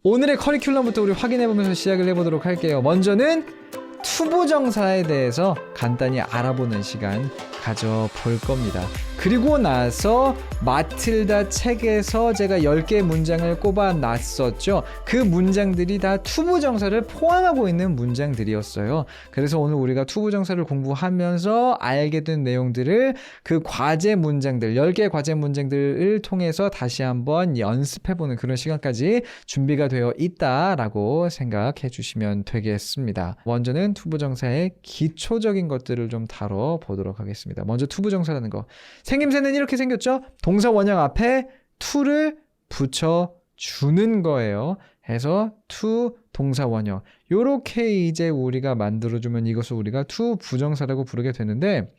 오늘의 커리큘럼부터 우리 확인해보면서 시작을 해보도록 할게요. 먼저는 투부정사에 대해서 간단히 알아보는 시간 가져볼 겁니다. 그리고 나서 마틸다 책에서 제가 10개의 문장을 꼽아놨었죠. 그 문장들이 다 투부정사를 포함하고 있는 문장들이었어요. 그래서 오늘 우리가 투부정사를 공부하면서 알게 된 내용들을 그 과제 문장들, 10개의 과제 문장들을 통해서 다시 한번 연습해보는 그런 시간까지 준비가 되어 있다라고 생각해 주시면 되겠습니다. 먼저는 투부정사의 기초적인 것들을 좀 다뤄보도록 하겠습니다. 먼저 투부정사라는 거. 생김새는 이렇게 생겼죠? 동사 원형 앞에 to를 붙여주는 거예요. 해서 to 동사 원형. 요렇게 이제 우리가 만들어주면 이것을 우리가 to 부정사라고 부르게 되는데,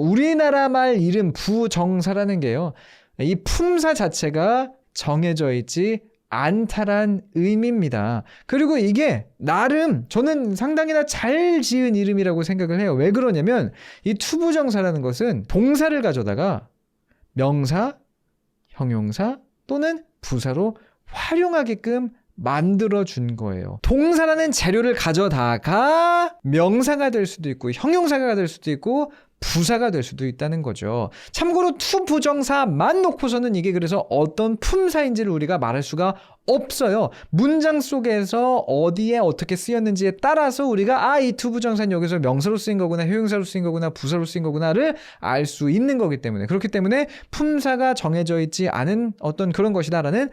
우리나라 말 이름 부정사라는 게요. 이 품사 자체가 정해져 있지 않다란 의미입니다. 그리고 이게 나름 저는 상당히나 잘 지은 이름이라고 생각을 해요. 왜 그러냐면 이 투부정사라는 것은 동사를 가져다가 명사, 형용사 또는 부사로 활용하게끔 만들어준 거예요. 동사라는 재료를 가져다가 명사가 될 수도 있고 형용사가 될 수도 있고 부사가 될 수도 있다는 거죠. 참고로 투부정사만 놓고서는 이게 그래서 어떤 품사인지를 우리가 말할 수가 없어요. 문장 속에서 어디에 어떻게 쓰였는지에 따라서 우리가 이 투부정사는 여기서 명사로 쓰인 거구나, 형용사로 쓰인 거구나, 부사로 쓰인 거구나를 알 수 있는 거기 때문에, 그렇기 때문에 품사가 정해져 있지 않은 어떤 그런 것이다라는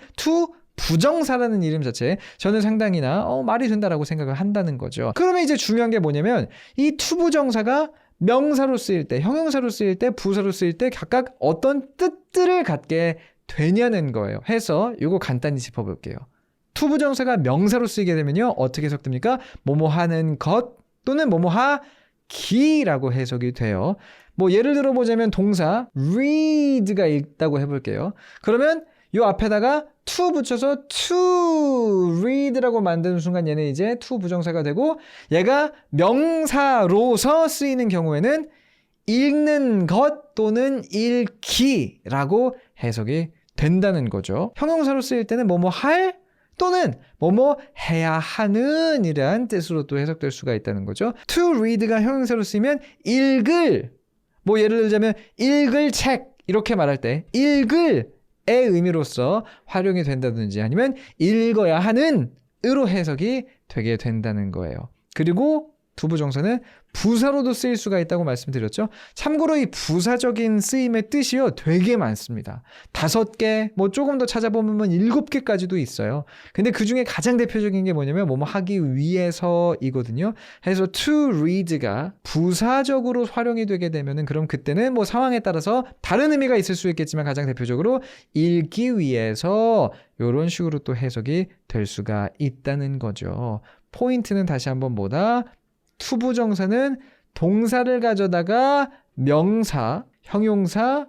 부정사라는 이름 자체 저는 상당히나 말이 된다라고 생각을 한다는 거죠. 그러면 이제 중요한 게 뭐냐면 이 투부정사가 명사로 쓰일 때, 형용사로 쓰일 때, 부사로 쓰일 때 각각 어떤 뜻들을 갖게 되냐는 거예요. 해서 이거 간단히 짚어볼게요. 투부정사가 명사로 쓰이게 되면요. 어떻게 해석됩니까? 뭐뭐 하는 것 또는 뭐뭐 하기라고 해석이 돼요. 뭐 예를 들어 보자면 동사 read가 있다고 해볼게요. 그러면 요 앞에다가 to 붙여서 to read라고 만드는 순간 얘는 이제 to 부정사가 되고, 얘가 명사로서 쓰이는 경우에는 읽는 것 또는 읽기라고 해석이 된다는 거죠. 형용사로 쓰일 때는 뭐뭐 할 또는 뭐뭐 해야 하는 이라는 뜻으로 또 해석될 수가 있다는 거죠. to read가 형용사로 쓰이면 읽을, 뭐 예를 들자면 읽을 책 이렇게 말할 때 읽을 의 의미로서 활용이 된다든지 아니면 읽어야 하는 으로 해석이 되게 된다는 거예요. 그리고 투부정사는 부사로도 쓰일 수가 있다고 말씀드렸죠. 참고로 이 부사적인 쓰임의 뜻이요 되게 많습니다. 5개, 뭐 조금 더 찾아보면 7개까지도 있어요. 근데 그 중에 가장 대표적인 게 뭐냐면 뭐뭐 하기 위해서이거든요. 해서 to read가 부사적으로 활용이 되게 되면은 그럼 그때는 뭐 상황에 따라서 다른 의미가 있을 수 있겠지만 가장 대표적으로 읽기 위해서 이런 식으로 또 해석이 될 수가 있다는 거죠. 포인트는 다시 한번 뭐다? 투부정사는 동사를 가져다가 명사, 형용사,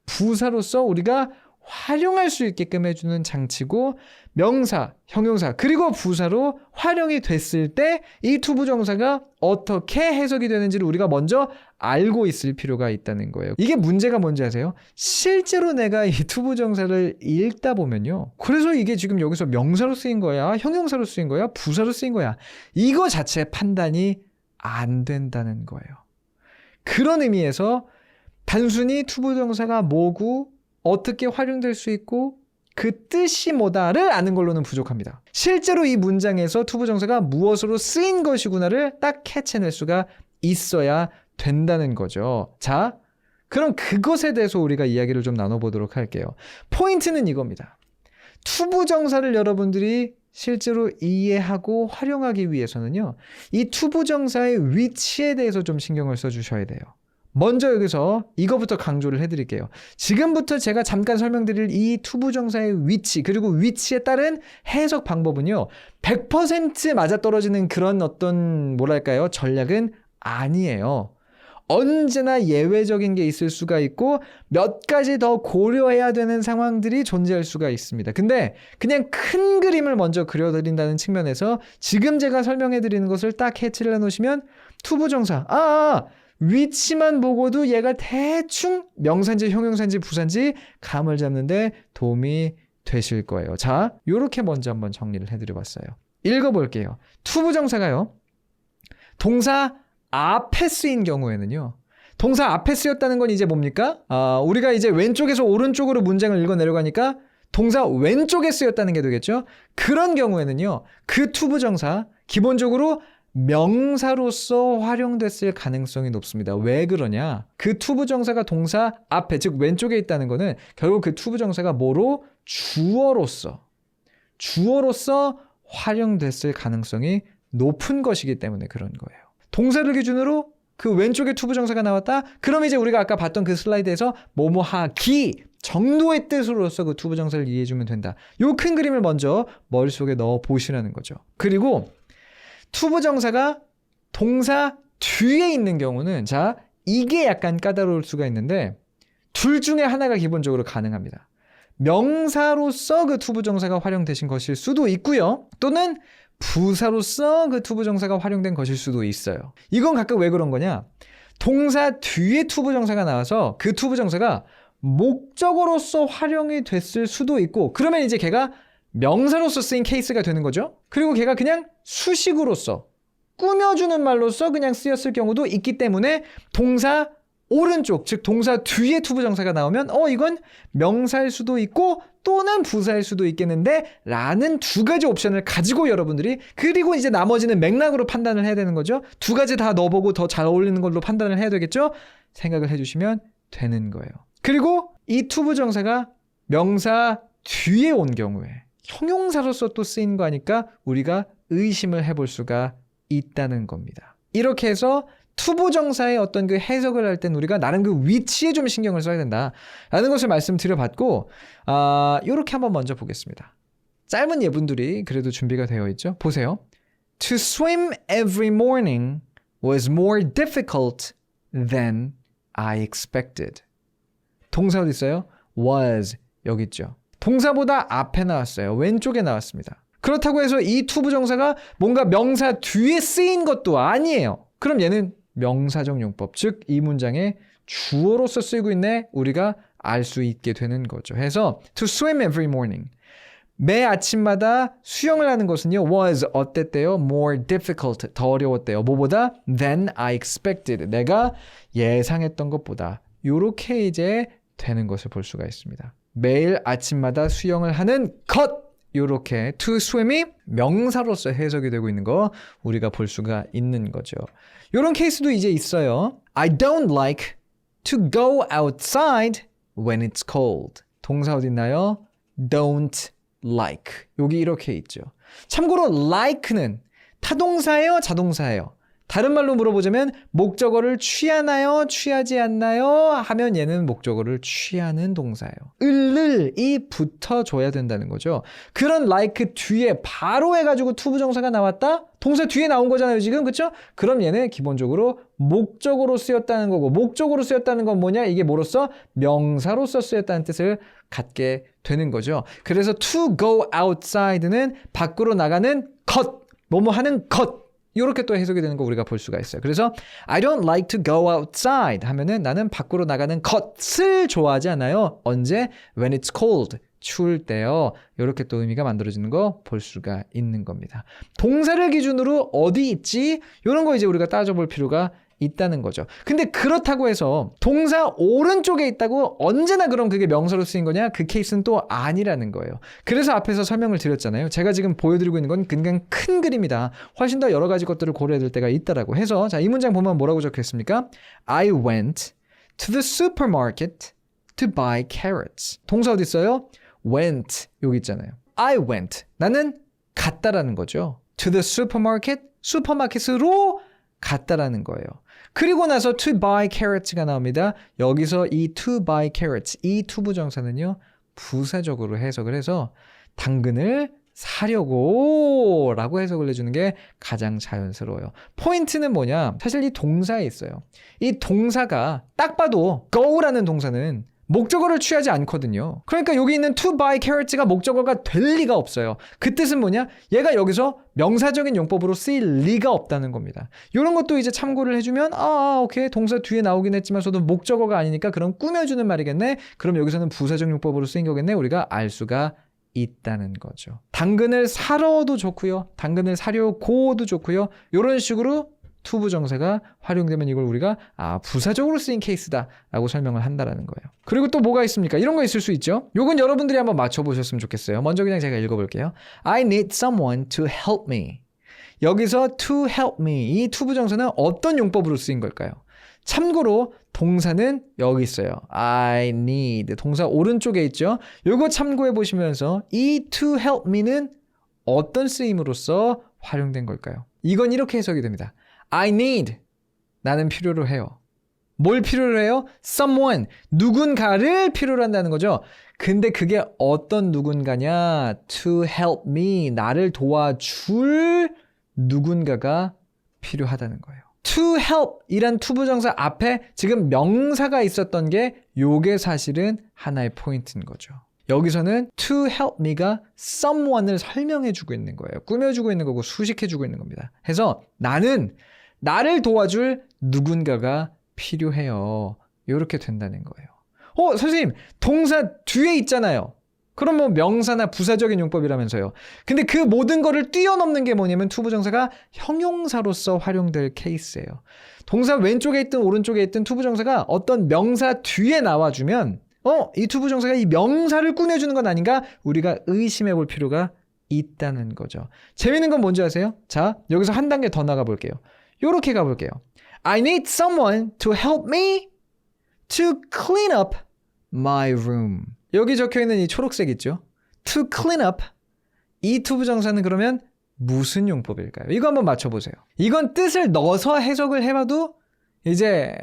부사로서 우리가 활용할 수 있게끔 해주는 장치고, 명사, 형용사, 그리고 부사로 활용이 됐을 때 이 투부정사가 어떻게 해석이 되는지를 우리가 먼저 알고 있을 필요가 있다는 거예요. 이게 문제가 뭔지 아세요? 실제로 내가 이 투부정사를 읽다 보면요. 그래서 이게 지금 여기서 명사로 쓰인 거야, 형용사로 쓰인 거야, 부사로 쓰인 거야. 이거 자체 판단이 안 된다는 거예요. 그런 의미에서 단순히 투부정사가 뭐고 어떻게 활용될 수 있고 그 뜻이 뭐다를 아는 걸로는 부족합니다. 실제로 이 문장에서 투부정사가 무엇으로 쓰인 것이구나를 딱 캐치해낼 수가 있어야 된다는 거죠. 자, 그럼 그것에 대해서 우리가 이야기를 좀 나눠보도록 할게요. 포인트는 이겁니다. 투부정사를 여러분들이 실제로 이해하고 활용하기 위해서는요, 이 투부정사의 위치에 대해서 좀 신경을 써주셔야 돼요. 먼저 여기서 이거부터 강조를 해드릴게요. 지금부터 제가 잠깐 설명드릴 이 투부정사의 위치, 그리고 위치에 따른 해석 방법은요, 100% 맞아떨어지는 그런 어떤 뭐랄까요, 전략은 아니에요. 언제나 예외적인 게 있을 수가 있고 몇 가지 더 고려해야 되는 상황들이 존재할 수가 있습니다. 근데 그냥 큰 그림을 먼저 그려드린다는 측면에서 지금 제가 설명해드리는 것을 딱 캐치를 해놓으시면 투부정사, 위치만 보고도 얘가 대충 명사인지 형용사인지 부사인지 감을 잡는데 도움이 되실 거예요. 자, 요렇게 먼저 한번 정리를 해드려봤어요. 읽어볼게요. 투부정사가요. 동사 앞에 쓰인 경우에는요. 동사 앞에 쓰였다는 건 이제 뭡니까? 우리가 이제 왼쪽에서 오른쪽으로 문장을 읽어 내려가니까 동사 왼쪽에 쓰였다는 게 되겠죠? 그런 경우에는요. 그 투부정사 기본적으로 명사로서 활용됐을 가능성이 높습니다. 왜 그러냐? 그 투부정사가 동사 앞에, 즉 왼쪽에 있다는 거는 결국 그 투부정사가 뭐로? 주어로서 활용됐을 가능성이 높은 것이기 때문에 그런 거예요. 동사를 기준으로 그 왼쪽에 투부정사가 나왔다? 그럼 이제 우리가 아까 봤던 그 슬라이드에서 뭐뭐 하기 정도의 뜻으로서 그 투부정사를 이해해주면 된다. 요 큰 그림을 먼저 머릿속에 넣어 보시라는 거죠. 그리고 투부정사가 동사 뒤에 있는 경우는 자, 이게 약간 까다로울 수가 있는데 둘 중에 하나가 기본적으로 가능합니다. 명사로서 그 투부정사가 활용되신 것일 수도 있고요. 또는 부사로서 그 투부정사가 활용된 것일 수도 있어요. 이건 각각 왜 그런 거냐? 동사 뒤에 투부정사가 나와서 그 투부정사가 목적어로서 활용이 됐을 수도 있고 그러면 이제 걔가 명사로서 쓰인 케이스가 되는 거죠. 그리고 걔가 그냥 수식으로서 꾸며주는 말로서 그냥 쓰였을 경우도 있기 때문에 동사 오른쪽, 즉 동사 뒤에 투부정사가 나오면 이건 명사일 수도 있고 또는 부사일 수도 있겠는데 라는 두 가지 옵션을 가지고 여러분들이 그리고 이제 나머지는 맥락으로 판단을 해야 되는 거죠. 두 가지 다 넣어보고 더 잘 어울리는 걸로 판단을 해야 되겠죠. 생각을 해주시면 되는 거예요. 그리고 이 투부정사가 명사 뒤에 온 경우에 형용사로서 또 쓰인 거 아니까 우리가 의심을 해볼 수가 있다는 겁니다. 이렇게 해서 투부정사의 어떤 그 해석을 할 땐 우리가 나름 그 위치에 좀 신경을 써야 된다라는 것을 말씀드려봤고 이렇게 한번 먼저 보겠습니다. 짧은 예문들이 그래도 준비가 되어 있죠. 보세요. To swim every morning was more difficult than I expected. 동사 어디 있어요? was 여기 있죠. 동사보다 앞에 나왔어요. 왼쪽에 나왔습니다. 그렇다고 해서 이 투부정사가 뭔가 명사 뒤에 쓰인 것도 아니에요. 그럼 얘는 명사적 용법, 즉 이 문장에 주어로서 쓰이고 있네 우리가 알 수 있게 되는 거죠. 해서 to swim every morning 매 아침마다 수영을 하는 것은요 was 어땠대요? more difficult 더 어려웠대요. 뭐보다? than I expected 내가 예상했던 것보다 요렇게 이제 되는 것을 볼 수가 있습니다. 매일 아침마다 수영을 하는 것 요렇게 to swim이 명사로서 해석이 되고 있는 거 우리가 볼 수가 있는 거죠. 요런 케이스도 이제 있어요. I don't like to go outside when it's cold. 동사 어디 있나요? don't like. 여기 이렇게 있죠. 참고로 like는 타동사예요? 자동사예요? 다른 말로 물어보자면 목적어를 취하나요? 취하지 않나요? 하면 얘는 목적어를 취하는 동사예요. 을이 붙어줘야 된다는 거죠. 그런 like 뒤에 바로 해가지고 투부정사가 나왔다? 동사 뒤에 나온 거잖아요 지금 그쵸? 그럼 얘는 기본적으로 목적어로 쓰였다는 거고 목적어로 쓰였다는 건 뭐냐? 이게 뭐로써? 명사로서 쓰였다는 뜻을 갖게 되는 거죠. 그래서 to go outside는 밖으로 나가는 것, 뭐뭐 하는 것 이렇게 또 해석이 되는 거 우리가 볼 수가 있어요. 그래서 I don't like to go outside 하면은 나는 밖으로 나가는 것을 좋아하지 않아요. 언제? When it's cold. 추울 때요. 이렇게 또 의미가 만들어지는 거 볼 수가 있는 겁니다. 동사를 기준으로 어디 있지? 이런 거 이제 우리가 따져볼 필요가 있다는 거죠. 근데 그렇다고 해서 동사 오른쪽에 있다고 언제나 그럼 그게 명사로 쓰인 거냐? 그 케이스는 또 아니라는 거예요. 그래서 앞에서 설명을 드렸잖아요. 제가 지금 보여드리고 있는 건 굉장히 큰 그림이다. 훨씬 더 여러 가지 것들을 고려해야 될 때가 있다라고 해서 자, 이 문장 보면 뭐라고 적혀있습니까? I went to the supermarket to buy carrots. 동사 어디 있어요? went 여기 있잖아요. I went 나는 갔다라는 거죠. to the supermarket 슈퍼마켓으로 갔다라는 거예요. 그리고 나서 to buy carrots가 나옵니다. 여기서 이 to buy carrots, 이 투부정사는요. 부사적으로 해석을 해서 당근을 사려고 라고 해석을 해주는 게 가장 자연스러워요. 포인트는 뭐냐? 사실 이 동사에 있어요. 이 동사가 딱 봐도 go라는 동사는 목적어를 취하지 않거든요. 그러니까 여기 있는 to buy carrots가 목적어가 될 리가 없어요. 그 뜻은 뭐냐? 얘가 여기서 명사적인 용법으로 쓰일 리가 없다는 겁니다. 이런 것도 이제 참고를 해주면 오케이 동사 뒤에 나오긴 했지만서도 목적어가 아니니까 그럼 꾸며주는 말이겠네. 그럼 여기서는 부사적 용법으로 쓰인 거겠네. 우리가 알 수가 있다는 거죠. 당근을 사러도 좋고요. 당근을 사려고도 좋고요. 이런 식으로 투부정사가 활용되면 이걸 우리가 부사적으로 쓰인 케이스다 라고 설명을 한다라는 거예요. 그리고 또 뭐가 있습니까? 이런 거 있을 수 있죠. 요건 여러분들이 한번 맞춰보셨으면 좋겠어요. 먼저 그냥 제가 읽어볼게요. I need someone to help me. 여기서 to help me 이 투부정사는 어떤 용법으로 쓰인 걸까요? 참고로 동사는 여기 있어요. I need 동사 오른쪽에 있죠. 요거 참고해 보시면서 이 to help me는 어떤 쓰임으로써 활용된 걸까요? 이건 이렇게 해석이 됩니다. I need 나는 필요로 해요. 뭘 필요로 해요? someone 누군가를 필요로 한다는 거죠. 근데 그게 어떤 누군가냐? to help me 나를 도와줄 누군가가 필요하다는 거예요. to help 이란 투부정사 앞에 지금 명사가 있었던 게 요게 사실은 하나의 포인트인 거죠. 여기서는 to help me가 someone을 설명해주고 있는 거예요. 꾸며주고 있는 거고 수식해주고 있는 겁니다. 해서 나를 도와줄 누군가가 필요해요. 이렇게 된다는 거예요. 선생님 동사 뒤에 있잖아요. 그럼 뭐 명사나 부사적인 용법이라면서요. 근데 그 모든 거를 뛰어넘는 게 뭐냐면 투부정사가 형용사로서 활용될 케이스예요. 동사 왼쪽에 있든 오른쪽에 있든 투부정사가 어떤 명사 뒤에 나와주면 이 투부정사가 이 명사를 꾸며주는 건 아닌가? 우리가 의심해 볼 필요가 있다는 거죠. 재밌는 건 뭔지 아세요? 자, 여기서 한 단계 더 나가 볼게요. 요렇게 가볼게요. I need someone to help me to clean up my room. 여기 적혀있는 이 초록색 있죠? To clean up. 이 투부정사는 그러면 무슨 용법일까요? 이거 한번 맞춰보세요. 이건 뜻을 넣어서 해석을 해봐도 이제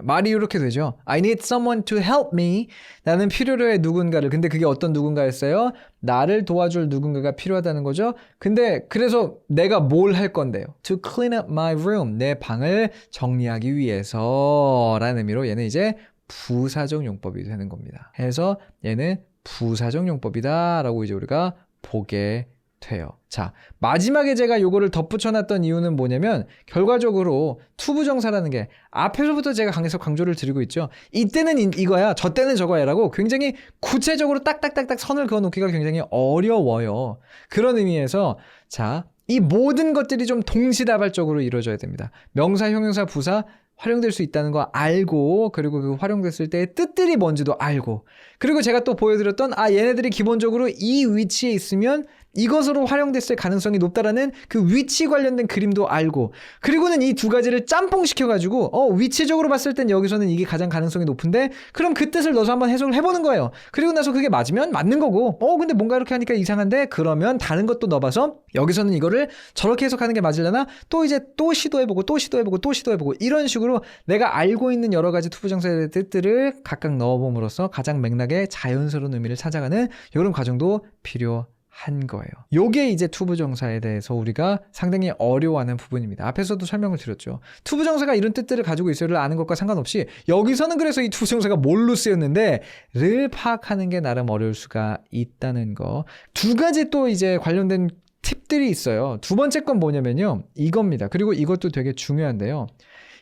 말이 이렇게 되죠. I need someone to help me. 나는 필요로 해 누군가를. 근데 그게 어떤 누군가였어요? 나를 도와줄 누군가가 필요하다는 거죠. 근데 그래서 내가 뭘 할 건데요? To clean up my room. 내 방을 정리하기 위해서 라는 의미로 얘는 이제 부사적 용법이 되는 겁니다. 해서 얘는 부사적 용법이다 라고 이제 우리가 보게 돼요. 자, 마지막에 제가 요거를 덧붙여놨던 이유는 뭐냐면 결과적으로 투부정사라는 게 앞에서부터 제가 계속 강조를 드리고 있죠. 이때는 이거야, 저 때는 저거야 라고 굉장히 구체적으로 딱딱딱딱 선을 그어놓기가 굉장히 어려워요. 그런 의미에서 자, 이 모든 것들이 좀 동시다발적으로 이루어져야 됩니다. 명사, 형용사, 부사 활용될 수 있다는 거 알고 그리고 그 활용됐을 때의 뜻들이 뭔지도 알고 그리고 제가 또 보여드렸던 얘네들이 기본적으로 이 위치에 있으면 이것으로 활용됐을 가능성이 높다라는 그 위치 관련된 그림도 알고 그리고는 이 두 가지를 짬뽕시켜가지고 위치적으로 봤을 땐 여기서는 이게 가장 가능성이 높은데 그럼 그 뜻을 넣어서 한번 해석을 해보는 거예요. 그리고 나서 그게 맞으면 맞는 거고 근데 뭔가 이렇게 하니까 이상한데 그러면 다른 것도 넣어봐서 여기서는 이거를 저렇게 해석하는 게 맞으려나 또 이제 또 시도해보고 또 시도해보고 또 시도해보고 이런 식으로 내가 알고 있는 여러 가지 투부정사의 뜻들을 각각 넣어봄으로써 가장 맥락의 자연스러운 의미를 찾아가는 이런 과정도 필요한 거예요. 요게 이제 투부정사에 대해서 우리가 상당히 어려워하는 부분입니다. 앞에서도 설명을 드렸죠. 투부정사가 이런 뜻들을 가지고 있어요를 아는 것과 상관없이 여기서는 그래서 이 투부정사가 뭘로 쓰였는데 를 파악하는 게 나름 어려울 수가 있다는 거. 두 가지 또 이제 관련된 팁들이 있어요. 두 번째 건 뭐냐면요. 이겁니다. 그리고 이것도 되게 중요한데요.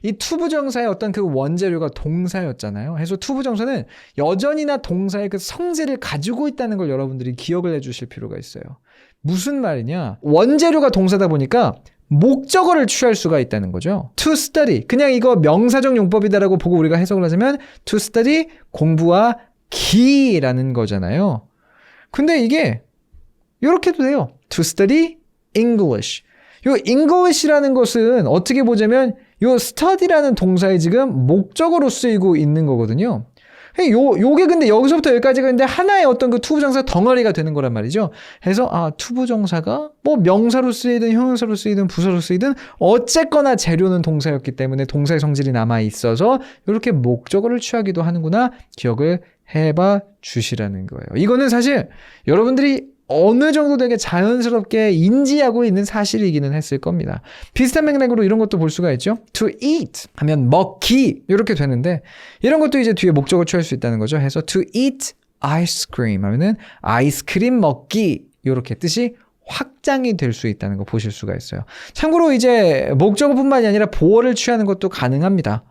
이 투부정사의 어떤 그 원재료가 동사였잖아요. 그래서 투부정사는 여전히나 동사의 그 성질을 가지고 있다는 걸 여러분들이 기억을 해주실 필요가 있어요. 무슨 말이냐? 원재료가 동사다 보니까 목적어를 취할 수가 있다는 거죠. To study. 그냥 이거 명사적 용법이다라고 보고 우리가 해석을 하자면 to study 공부하기라는 거잖아요. 근데 이게 이렇게도 돼요. To study English. 요 English라는 것은 어떻게 보자면 요 study라는 동사에 지금 목적어로 쓰이고 있는 거거든요. 요게 근데 여기서부터 여기까지가 근데 하나의 어떤 그 투부정사 덩어리가 되는 거란 말이죠. 그래서 투부정사가 뭐 명사로 쓰이든 형용사로 쓰이든 부사로 쓰이든 어쨌거나 재료는 동사였기 때문에 동사의 성질이 남아 있어서 이렇게 목적어를 취하기도 하는구나 기억을 해봐 주시라는 거예요. 이거는 사실 여러분들이 어느 정도 되게 자연스럽게 인지하고 있는 사실이기는 했을 겁니다. 비슷한 맥락으로 이런 것도 볼 수가 있죠. To eat 하면 먹기 이렇게 되는데 이런 것도 이제 뒤에 목적을 취할 수 있다는 거죠. 해서 to eat ice cream 하면은 아이스크림 먹기 이렇게 뜻이 확장이 될 수 있다는 거 보실 수가 있어요. 참고로 이제 목적어뿐만이 아니라 보어를 취하는 것도 가능합니다.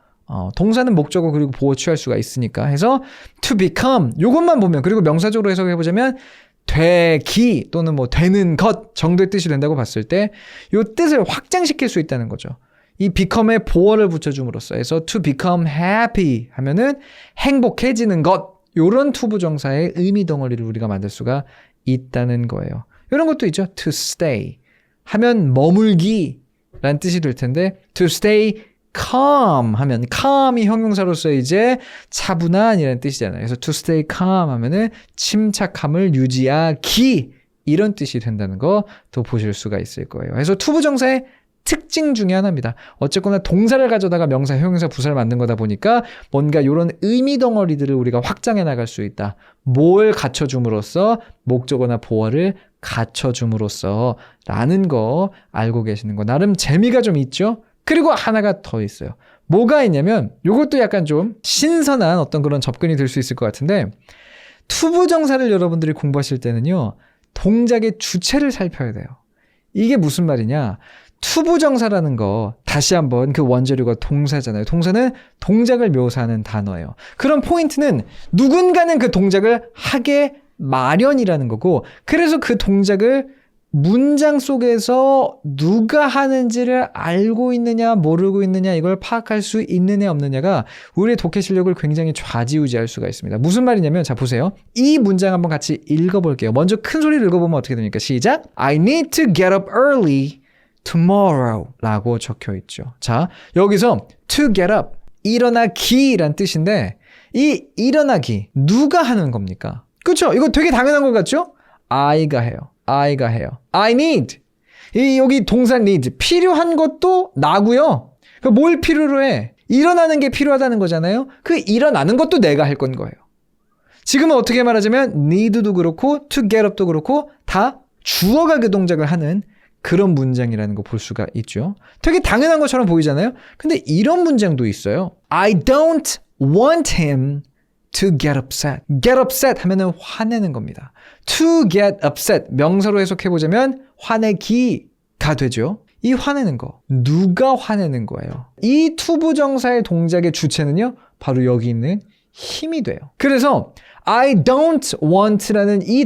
동사는 목적어 그리고 보어 취할 수가 있으니까 해서 to become 요것만 보면 그리고 명사적으로 해석해보자면 되기 또는 뭐 되는 것 정도의 뜻이 된다고 봤을 때 이 뜻을 확장시킬 수 있다는 거죠. 이 become에 보어를 붙여줌으로써 해서 to become happy 하면은 행복해지는 것, 요런 투부정사의 의미 덩어리를 우리가 만들 수가 있다는 거예요. 이런 것도 있죠. to stay 하면 머물기 라는 뜻이 될 텐데 to stay calm 하면 calm이 형용사로서 이제 차분한이라는 뜻이잖아요. 그래서 to stay calm 하면은 침착함을 유지하기 이런 뜻이 된다는 거 또 보실 수가 있을 거예요. 그래서 투부정사의 특징 중에 하나입니다. 어쨌거나 동사를 가져다가 명사, 형용사, 부사를 만든 거다 보니까 뭔가 이런 의미 덩어리들을 우리가 확장해 나갈 수 있다. 뭘 갖춰줌으로써 목적어나 보어를 갖춰줌으로써 라는 거 알고 계시는 거 나름 재미가 좀 있죠? 그리고 하나가 더 있어요. 뭐가 있냐면 이것도 약간 좀 신선한 어떤 그런 접근이 될 수 있을 것 같은데 투부정사를 여러분들이 공부하실 때는요. 동작의 주체를 살펴야 돼요. 이게 무슨 말이냐? 투부정사라는 거 다시 한번 그 원재료가 동사잖아요. 동사는 동작을 묘사하는 단어예요. 그런 포인트는 누군가는 그 동작을 하게 마련이라는 거고 그래서 그 동작을 문장 속에서 누가 하는지를 알고 있느냐 모르고 있느냐 이걸 파악할 수 있느냐 없느냐가 우리의 독해 실력을 굉장히 좌지우지할 수가 있습니다. 무슨 말이냐면 자 보세요. 이 문장 한번 같이 읽어볼게요. 먼저 큰 소리를 읽어보면 어떻게 됩니까? 시작! I need to get up early tomorrow 라고 적혀 있죠. 자 여기서 to get up 일어나기 란 뜻인데 이 일어나기 누가 하는 겁니까? 그렇죠? 이거 되게 당연한 것 같죠? I가 해요. I need. 여기 동사 need. 필요한 것도 나고요. 뭘 필요로 해? 일어나는 게 필요하다는 거잖아요. 그 일어나는 것도 내가 할 건 거예요. 지금은 어떻게 말하자면 need도 그렇고 to get up도 그렇고 다 주어가 그 동작을 하는 그런 문장이라는 거 볼 수가 있죠. 되게 당연한 것처럼 보이잖아요. 근데 이런 문장도 있어요. I don't want him to get upset. get upset 하면은 화내는 겁니다. to get upset 명사로 해석해보자면 화내기가 되죠. 이 화내는 거 누가 화내는 거예요? 이 투부정사의 동작의 주체는요 바로 여기 있는 힘이 돼요. 그래서 I don't want라는 이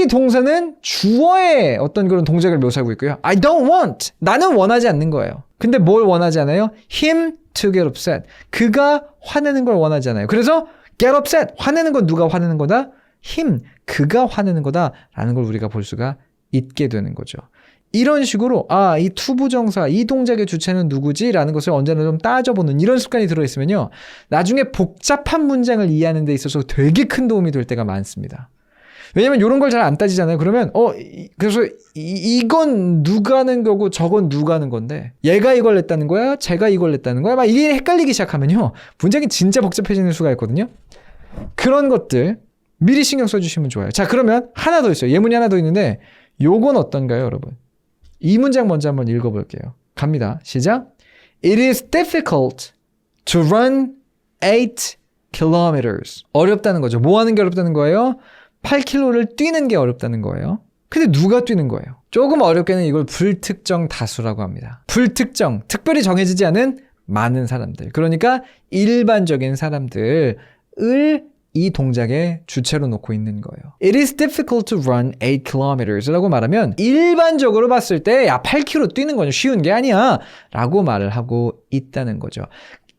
동사는 주어의 어떤 그런 동작을 묘사하고 있고요. I don't want 나는 원하지 않는 거예요. 근데 뭘 원하지 않아요? him to get upset 그가 화내는 걸 원하지 않아요. 그래서 get upset 화내는 건 누가 화내는 거다? him 그가 화내는 거다 라는 걸 우리가 볼 수가 있게 되는 거죠. 이런 식으로 이 투부정사 이 동작의 주체는 누구지? 라는 것을 언제나 좀 따져보는 이런 습관이 들어있으면요 나중에 복잡한 문장을 이해하는 데 있어서 되게 큰 도움이 될 때가 많습니다. 왜냐면 이런 걸 잘 안 따지잖아요. 그러면 그래서 이건 누가 하는 거고 저건 누가 하는 건데 얘가 이걸 냈다는 거야? 제가 이걸 냈다는 거야? 막 이게 헷갈리기 시작하면요 문장이 진짜 복잡해지는 수가 있거든요. 그런 것들 미리 신경 써주시면 좋아요. 자 그러면 하나 더 있어요. 예문이 하나 더 있는데 요건 어떤가요 여러분? 이 문장 먼저 한번 읽어볼게요. 갑니다. 시작! It is difficult to run 8 kilometers. 어렵다는 거죠. 뭐 하는 게 어렵다는 거예요? 8km를 뛰는 게 어렵다는 거예요. 근데 누가 뛰는 거예요? 조금 어렵게는 이걸 불특정 다수라고 합니다. 불특정, 특별히 정해지지 않은 많은 사람들. 그러니까 일반적인 사람들을 이 동작의 주체로 놓고 있는 거예요. It is difficult to run 8 kilometers 라고 말하면 일반적으로 봤을 때 8km 뛰는 건 쉬운 게 아니야 라고 말을 하고 있다는 거죠.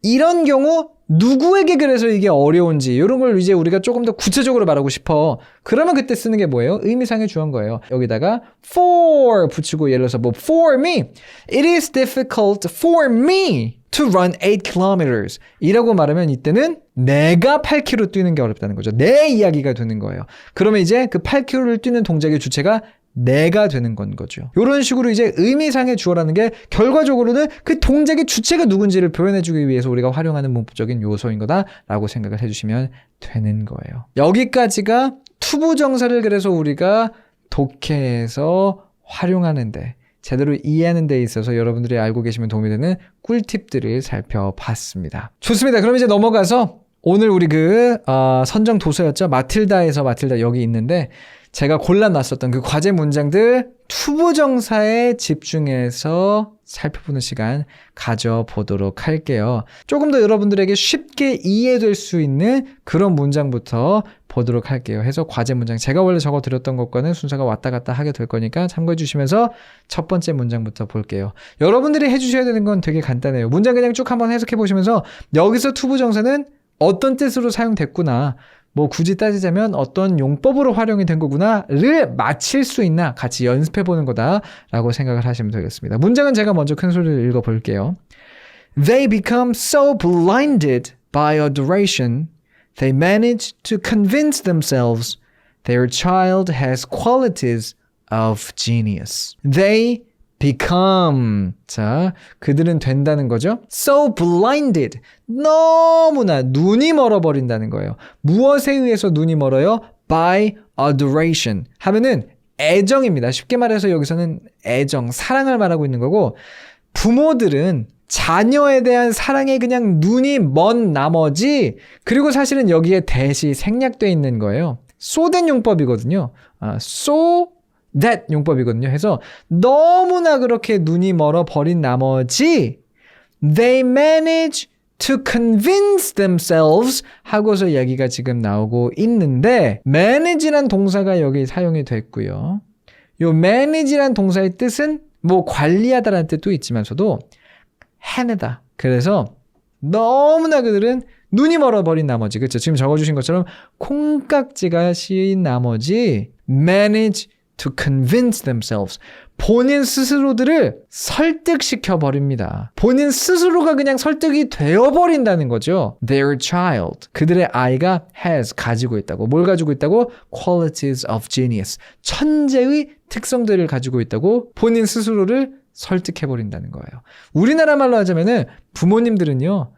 이런 경우 누구에게 그래서 이게 어려운지 이런 걸 이제 우리가 조금 더 구체적으로 말하고 싶어. 그러면 그때 쓰는 게 뭐예요? 의미상의 주어인 거예요. 여기다가 for 붙이고 예를 들어서 뭐 for me. It is difficult for me to run 8 kilometers 이라고 말하면 이때는 내가 8km 뛰는 게 어렵다는 거죠. 내 이야기가 되는 거예요. 그러면 이제 그 8km를 뛰는 동작의 주체가 내가 되는 건 거죠. 이런 식으로 이제 의미상의 주어라는 게 결과적으로는 그 동작의 주체가 누군지를 표현해주기 위해서 우리가 활용하는 문법적인 요소인 거다라고 생각을 해주시면 되는 거예요. 여기까지가 투부정사를 그래서 우리가 독해에서 활용하는데 제대로 이해하는 데 있어서 여러분들이 알고 계시면 도움이 되는 꿀팁들을 살펴봤습니다. 좋습니다. 그럼 이제 넘어가서 오늘 우리 선정 도서였죠. 마틸다에서 마틸다 여기 있는데 제가 골라놨었던 그 과제 문장들 투부정사에 집중해서 살펴보는 시간 가져보도록 할게요. 조금 더 여러분들에게 쉽게 이해될 수 있는 그런 문장부터 보도록 할게요. 해서 과제 문장 제가 원래 적어드렸던 것과는 순서가 왔다 갔다 하게 될 거니까 참고해 주시면서 첫 번째 문장부터 볼게요. 여러분들이 해주셔야 되는 건 되게 간단해요. 문장 그냥 쭉 한번 해석해 보시면서 여기서 투부정사는 어떤 뜻으로 사용됐구나, 뭐 굳이 따지자면 어떤 용법으로 활용이 된 거구나를 맞힐 수 있나 같이 연습해 보는 거다라고 생각을 하시면 되겠습니다. 문장은 제가 먼저 큰 소리를 읽어 볼게요. They become so blinded by adoration, they manage to convince themselves their child has qualities of genius. They become, 자, 그들은 된다는 거죠. So blinded, 너무나 눈이 멀어버린다는 거예요. 무엇에 의해서 눈이 멀어요? By adoration 하면은 애정입니다. 쉽게 말해서 여기서는 애정, 사랑을 말하고 있는 거고, 부모들은 자녀에 대한 사랑에 그냥 눈이 먼 나머지, 그리고 사실은 여기에 대시 생략되어 있는 거예요. so된 용법이거든요. so that 용법이거든요. 해서 너무나 그렇게 눈이 멀어 버린 나머지 they manage to convince themselves 하고서 여기가 지금 나오고 있는데, manage란 동사가 여기 사용이 됐고요. 요 manage란 동사의 뜻은 뭐 관리하다라는 뜻도 있지만서도 해내다. 그래서 너무나 그들은 눈이 멀어버린 나머지, 그렇죠? 지금 적어주신 것처럼 콩깍지가 씌인 나머지 manage to convince themselves. 본인 스스로들을 설득시켜 버립니다. 본인 스스로가 그냥 설득이 되어버린다는 거죠. Their child. 그들의 아이가 has 가지고 있다고. 뭘 가지고 있다고? Qualities of genius. 천재의 특성들을 가지고 있다고 본인 스스로를 설득해 버린다는 거예요. 우리나라 말로 하자면은 부모님들은요,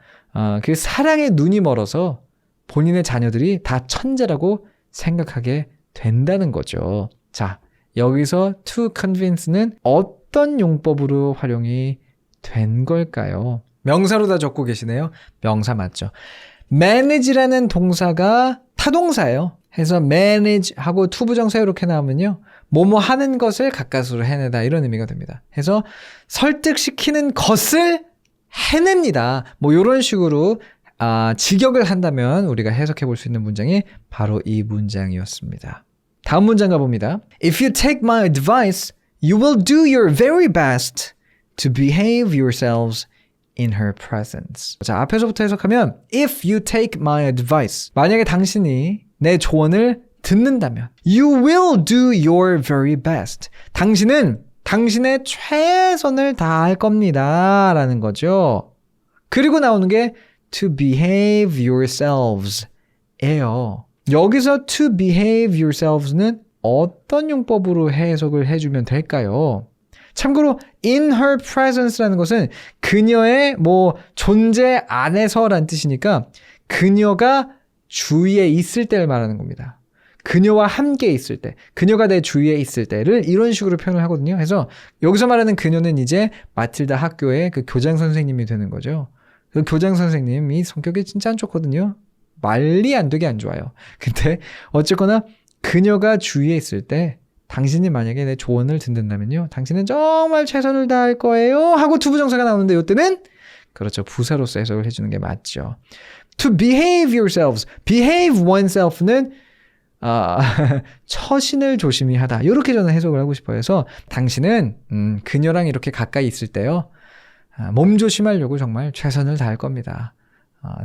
그 사랑에 눈이 멀어서 본인의 자녀들이 다 천재라고 생각하게 된다는 거죠. 자, 여기서 to convince는 어떤 용법으로 활용이 된 걸까요? 명사로 다 적고 계시네요. 명사 맞죠? manage라는 동사가 타동사예요. 해서 manage 하고 투부정사 이렇게 나오면요, 뭐뭐 하는 것을 가까스로 해내다 이런 의미가 됩니다. 해서 설득시키는 것을 해냅니다. 뭐 이런 식으로 직역을 한다면 우리가 해석해 볼 수 있는 문장이 바로 이 문장이었습니다. 다음 문장 가봅니다. If you take my advice, you will do your very best to behave yourselves in her presence. 자, 앞에서부터 해석하면 If you take my advice, 만약에 당신이 내 조언을 듣는다면 You will do your very best. 당신은 당신의 최선을 다할 겁니다 라는 거죠. 그리고 나오는 게 to behave yourselves 예요. 여기서 to behave yourselves는 어떤 용법으로 해석을 해주면 될까요? 참고로 in her presence라는 것은 그녀의 뭐 존재 안에서라는 뜻이니까 그녀가 주위에 있을 때를 말하는 겁니다. 그녀와 함께 있을 때, 그녀가 내 주위에 있을 때를 이런 식으로 표현을 하거든요. 그래서 여기서 말하는 그녀는 이제 마틸다 학교의 그 교장 선생님이 되는 거죠. 그 교장 선생님이 성격이 진짜 안 좋거든요. 말리 안 되게 안 좋아요. 근데 어쨌거나 그녀가 주위에 있을 때 당신이 만약에 내 조언을 듣는다면요, 당신은 정말 최선을 다할 거예요 하고 투부정사가 나오는데 이때는 그렇죠, 부사로서 해석을 해주는 게 맞죠. To behave yourselves, behave oneself는 처신을 조심히 하다, 이렇게 저는 해석을 하고 싶어요. 그래서 당신은 그녀랑 이렇게 가까이 있을 때요, 몸 조심하려고 정말 최선을 다할 겁니다.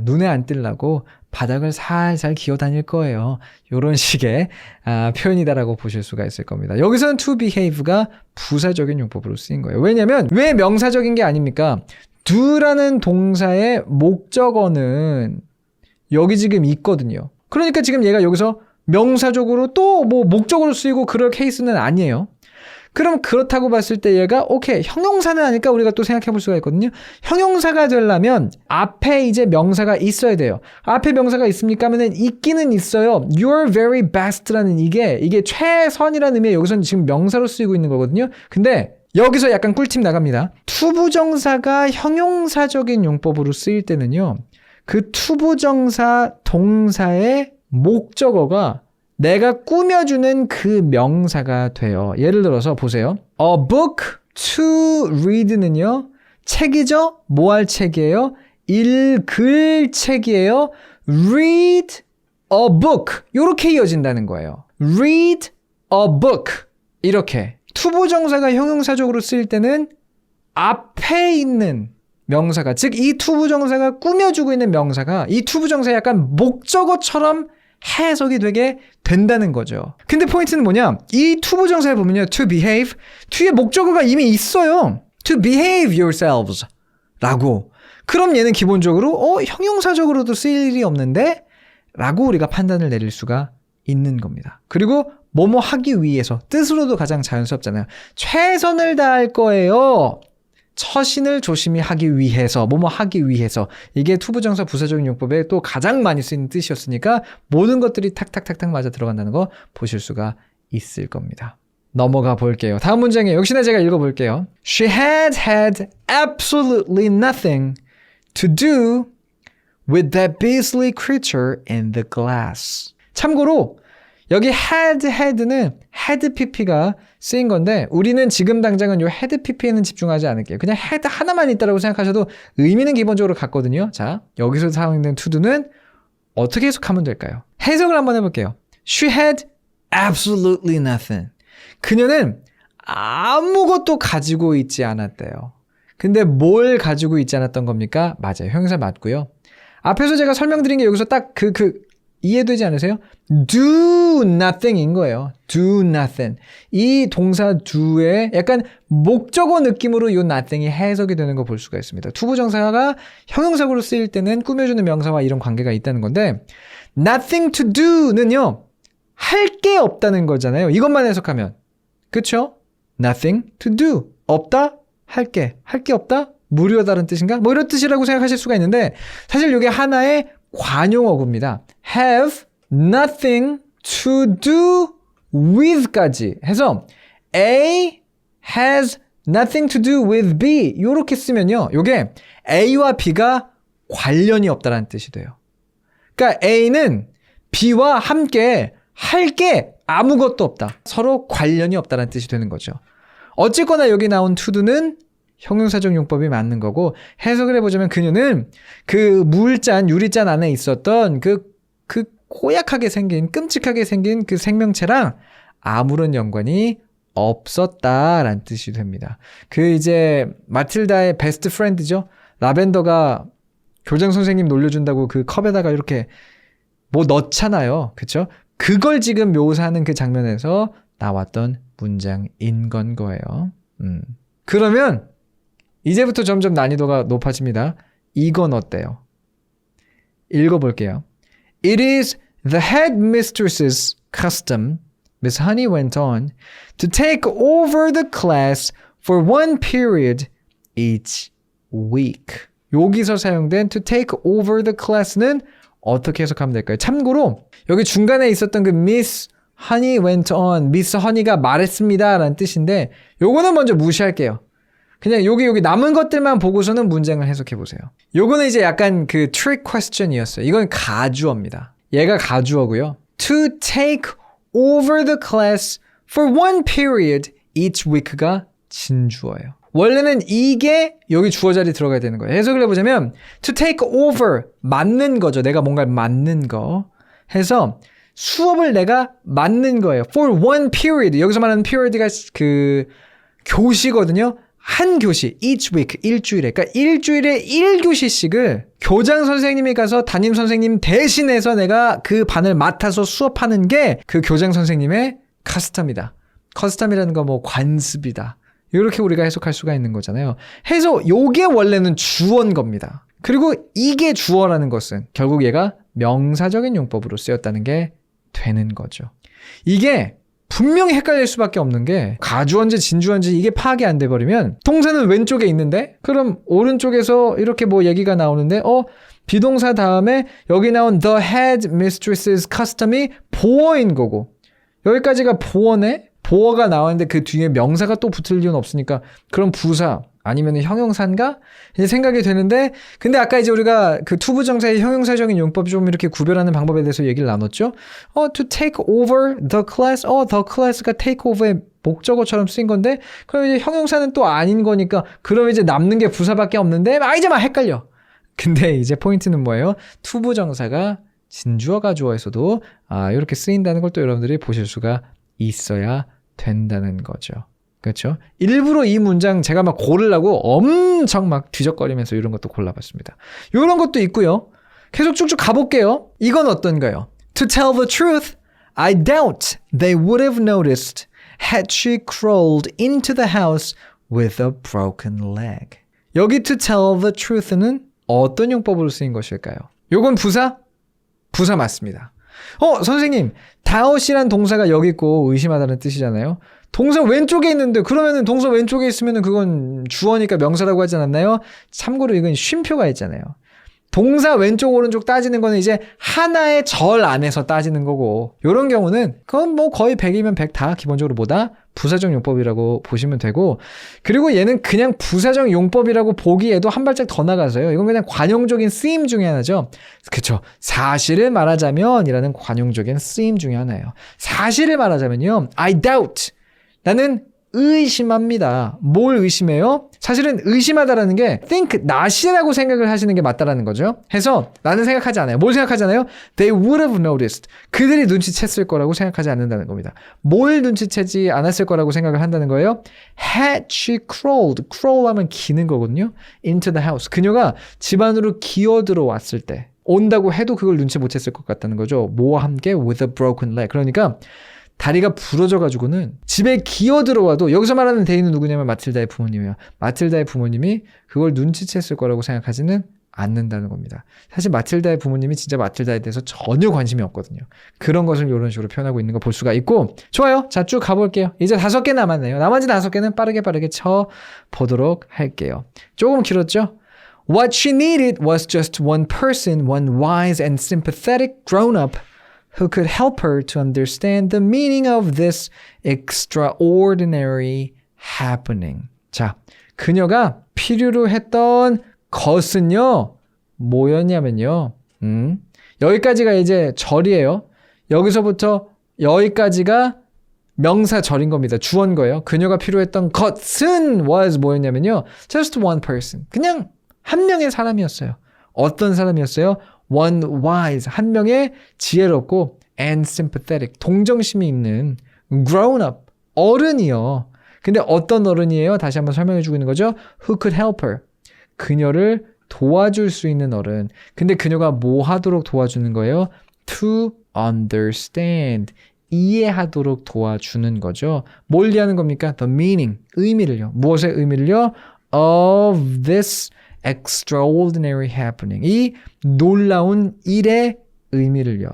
눈에 안 띄려고 바닥을 살살 기어다닐 거예요. 이런 식의 표현이다라고 보실 수가 있을 겁니다. 여기서는 to behave가 부사적인 용법으로 쓰인 거예요. 왜냐면 왜 명사적인 게 아닙니까? do라는 동사의 목적어는 여기 지금 있거든요. 그러니까 지금 얘가 여기서 명사적으로 또 뭐 목적어로 쓰이고 그럴 케이스는 아니에요. 그럼 그렇다고 봤을 때 얘가 오케이, 형용사는 아닐까 우리가 또 생각해 볼 수가 있거든요. 형용사가 되려면 앞에 이제 명사가 있어야 돼요. 앞에 명사가 있습니까? 하면은 있기는 있어요. Your very best라는 이게 최선이라는 의미에 여기서는 지금 명사로 쓰이고 있는 거거든요. 근데 여기서 약간 꿀팁 나갑니다. 투부정사가 형용사적인 용법으로 쓰일 때는요, 그 투부정사 동사의 목적어가 내가 꾸며주는 그 명사가 돼요. 예를 들어서 보세요. A book to read는요. 책이죠? 뭐 할 책이에요? 읽을 책이에요. Read a book. 이렇게 이어진다는 거예요. Read a book. 이렇게. 투부정사가 형용사적으로 쓰일 때는 앞에 있는 명사가, 즉 이 투부정사가 꾸며주고 있는 명사가 이 투부정사의 약간 목적어처럼 해석이 되게 된다는 거죠. 근데 포인트는 뭐냐? 이 투부정사에 보면요. to behave. 뒤에 목적어가 이미 있어요. to behave yourselves 라고. 그럼 얘는 기본적으로 형용사적으로도 쓰일 일이 없는데? 라고 우리가 판단을 내릴 수가 있는 겁니다. 그리고 뭐뭐 하기 위해서, 뜻으로도 가장 자연스럽잖아요. 최선을 다할 거예요. 처신을 조심히 하기 위해서, 뭐뭐 하기 위해서. 이게 투부정사 부사적인 용법에 또 가장 많이 쓰이는 뜻이었으니까 모든 것들이 탁탁탁탁 맞아 들어간다는 거 보실 수가 있을 겁니다. 넘어가 볼게요. 다음 문장에 역시나 제가 읽어볼게요. She had absolutely nothing to do with that beastly creature in the glass. 참고로 여기 had는 had pp가 쓰인 건데 우리는 지금 당장은 이 had pp에는 집중하지 않을게요. 그냥 had 하나만 있다라고 생각하셔도 의미는 기본적으로 같거든요. 자, 여기서 사용된 to do는 어떻게 해석하면 될까요? 해석을 한번 해볼게요. She had absolutely nothing. 그녀는 아무것도 가지고 있지 않았대요. 근데 뭘 가지고 있지 않았던 겁니까? 맞아요. 형용사 맞고요. 앞에서 제가 설명드린 게 여기서 딱 이해되지 않으세요? do nothing인 거예요. do nothing. 이 동사 do의 약간 목적어 느낌으로 이 nothing이 해석이 되는 거 볼 수가 있습니다. 투부정사가 형용사로 쓰일 때는 꾸며주는 명사와 이런 관계가 있다는 건데 nothing to do는요. 할 게 없다는 거잖아요. 이것만 해석하면. 그쵸? nothing to do. 없다? 할 게 없다? 무료다라는 뜻인가? 뭐 이런 뜻이라고 생각하실 수가 있는데 사실 이게 하나의 관용어구입니다. have nothing to do with까지 해서 A has nothing to do with B 이렇게 쓰면요. 이게 A와 B가 관련이 없다라는 뜻이 돼요. 그러니까 A는 B와 함께 할 게 아무것도 없다. 서로 관련이 없다라는 뜻이 되는 거죠. 어쨌거나 여기 나온 to do는 형용사적 용법이 맞는 거고 해석을 해보자면 그녀는 그 물잔, 유리잔 안에 있었던 그 고약하게 생긴, 끔찍하게 생긴 그 생명체랑 아무런 연관이 없었다라는 뜻이 됩니다. 이제 마틸다의 베스트 프렌드죠. 라벤더가 교장 선생님 놀려준다고 그 컵에다가 이렇게 뭐 넣잖아요. 그쵸? 그걸 지금 묘사하는 그 장면에서 나왔던 문장인 건 거예요. 그러면 이제부터 점점 난이도가 높아집니다. 이건 어때요? 읽어볼게요. It is the headmistress's custom, Miss Honey went on, to take over the class for one period each week. 여기서 사용된 to take over the class는 어떻게 해석하면 될까요? 참고로 여기 중간에 있었던 그 Miss Honey went on, Miss Honey가 말했습니다 라는 뜻인데 요거는 먼저 무시할게요. 그냥 여기 남은 것들만 보고서는 문장을 해석해 보세요. 요거는 이제 약간 그 trick question이었어요. 이건 가주어입니다. 얘가 가주어고요. To take over the class for one period each week가 진주어예요. 원래는 이게 여기 주어 자리에 들어가야 되는 거예요. 해석을 해보자면 to take over, 맡는 거죠. 내가 뭔가를 맡는 거 해서 수업을 내가 맡는 거예요. For one period. 여기서 말하는 period가 그 교시거든요. 한 교시, each week, 일주일에. 그러니까 일주일에 1교시씩을 교장 선생님이 가서 담임 선생님 대신해서 내가 그 반을 맡아서 수업하는 게 그 교장 선생님의 커스텀이다. 커스텀이라는 거 뭐 관습이다. 이렇게 우리가 해석할 수가 있는 거잖아요. 해서 요게 원래는 주어인 겁니다. 그리고 이게 주어라는 것은 결국 얘가 명사적인 용법으로 쓰였다는 게 되는 거죠. 이게 분명히 헷갈릴 수밖에 없는 게 가주어인지 진주어인지 이게 파악이 안 돼버리면 동사는 왼쪽에 있는데 그럼 오른쪽에서 이렇게 뭐 얘기가 나오는데 비동사 다음에 여기 나온 the headmistress's custom이 보어인 거고 여기까지가 보어네? 보어가 나왔는데 그 뒤에 명사가 또 붙을 이유는 없으니까 그럼 부사 아니면 형용사인가? 이제 생각이 되는데, 근데 아까 이제 우리가 그 투부정사의 형용사적인 용법 좀 이렇게 구별하는 방법에 대해서 얘기를 나눴죠? to take over the class. the class가 take over의 목적어처럼 쓰인 건데, 그럼 이제 형용사는 또 아닌 거니까, 그럼 이제 남는 게 부사밖에 없는데, 이제 막 헷갈려. 근데 이제 포인트는 뭐예요? 투부정사가 진주어 가주어에서도 이렇게 쓰인다는 걸 또 여러분들이 보실 수가 있어야 된다는 거죠. 그렇죠? 일부러 이 문장 제가 막 고르려고 엄청 막 뒤적거리면서 이런 것도 골라봤습니다. 이런 것도 있고요. 계속 쭉쭉 가볼게요. 이건 어떤가요? To tell the truth, I doubt they would have noticed had she crawled into the house with a broken leg. 여기 to tell the truth는 어떤 용법으로 쓰인 것일까요? 요건 부사? 부사 맞습니다. 선생님, doubt이란 동사가 여기 있고 의심하다는 뜻이잖아요. 동사 왼쪽에 있는데 그러면은 동사 왼쪽에 있으면은 그건 주어니까 명사라고 하지 않았나요? 참고로 이건 쉼표가 있잖아요. 동사 왼쪽 오른쪽 따지는 거는 이제 하나의 절 안에서 따지는 거고, 이런 경우는 그건 뭐 거의 100이면 100 다 기본적으로 뭐다? 부사적 용법이라고 보시면 되고, 그리고 얘는 그냥 부사적 용법이라고 보기에도 한 발짝 더 나가서요. 이건 그냥 관용적인 쓰임 중에 하나죠. 그쵸. 사실을 말하자면 이라는 관용적인 쓰임 중에 하나예요. 사실을 말하자면요. I doubt. 나는 의심합니다. 뭘 의심해요? 사실은 의심하다라는 게 think not이라고 생각을 하시는 게 맞다라는 거죠. 해서 나는 생각하지 않아요. 뭘 생각하지 않아요? They would have noticed. 그들이 눈치챘을 거라고 생각하지 않는다는 겁니다. 뭘 눈치채지 않았을 거라고 생각을 한다는 거예요? Had she crawled. crawl 하면 기는 거거든요. into the house. 그녀가 집 안으로 기어 들어왔을 때, 온다고 해도 그걸 눈치 못 챘을 것 같다는 거죠. 뭐와 함께 with a broken leg. 그러니까 다리가 부러져가지고는 집에 기어 들어와도, 여기서 말하는 대인은 누구냐면 마틸다의 부모님이에요. 마틸다의 부모님이 그걸 눈치챘을 거라고 생각하지는 않는다는 겁니다. 사실 마틸다의 부모님이 진짜 마틸다에 대해서 전혀 관심이 없거든요. 그런 것을 이런 식으로 표현하고 있는 거 볼 수가 있고, 좋아요. 자, 쭉 가볼게요. 이제 5개 남았네요. 나머지 5개는 빠르게 쳐보도록 할게요. 조금 길었죠? What she needed was just one person, one wise and sympathetic grown-up who could help her to understand the meaning of this extraordinary happening. 자, 그녀가 필요로 했던 것은요, 뭐였냐면요. 여기까지가 이제 절이에요. 여기서부터 여기까지가 명사절인 겁니다. 주어인 거예요. 그녀가 필요했던 것은 was 뭐였냐면요. just one person. 그냥 한 명의 사람이었어요. 어떤 사람이었어요? One wise, 한 명의 지혜롭고 and sympathetic, 동정심이 있는 grown up, 어른이요. 근데 어떤 어른이에요? 다시 한번 설명해 주고 있는 거죠. Who could help her? 그녀를 도와줄 수 있는 어른. 근데 그녀가 뭐 하도록 도와주는 거예요? To understand, 이해하도록 도와주는 거죠. 뭘 이해하는 겁니까? The meaning, 의미를요. 무엇의 의미를요? Of this extraordinary happening. 이 놀라운 일의 의미를요.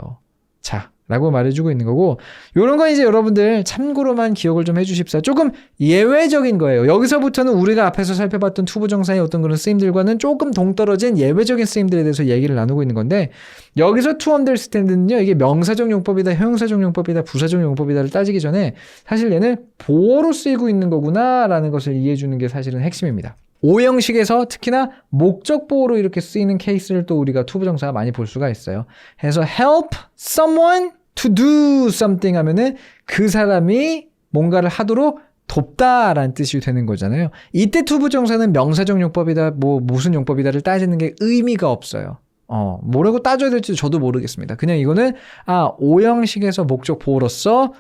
자, 라고 말해주고 있는 거고, 요런 건 이제 여러분들 참고로만 기억을 좀 해주십사. 조금 예외적인 거예요. 여기서부터는 우리가 앞에서 살펴봤던 투부정사의 어떤 그런 쓰임들과는 조금 동떨어진 예외적인 쓰임들에 대해서 얘기를 나누고 있는 건데, 여기서 to understand는요, 이게 명사적 용법이다, 형용사적 용법이다, 부사적 용법이다를 따지기 전에 사실 얘는 보어로 쓰이고 있는 거구나 라는 것을 이해해 주는 게 사실은 핵심입니다. 오형식에서 특히나 목적 보호로 이렇게 쓰이는 케이스를 또 우리가 투부정사가 많이 볼 수가 있어요. 그래서 help someone to do something 하면은 그 사람이 뭔가를 하도록 돕다라는 뜻이 되는 거잖아요. 이때 투부정사는 명사적 용법이다, 뭐 무슨 용법이다를 따지는 게 의미가 없어요. 뭐라고 따져야 될지 저도 모르겠습니다. 그냥 이거는 오형식에서 목적 보호로서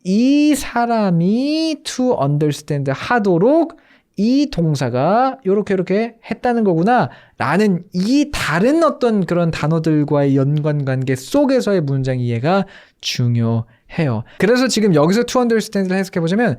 이 사람이 to understand 하도록 이 동사가 요렇게 했다는 거구나 라는 이 다른 어떤 그런 단어들과의 연관관계 속에서의 문장 이해가 중요해요. 그래서 지금 여기서 to understand를 해석해보자면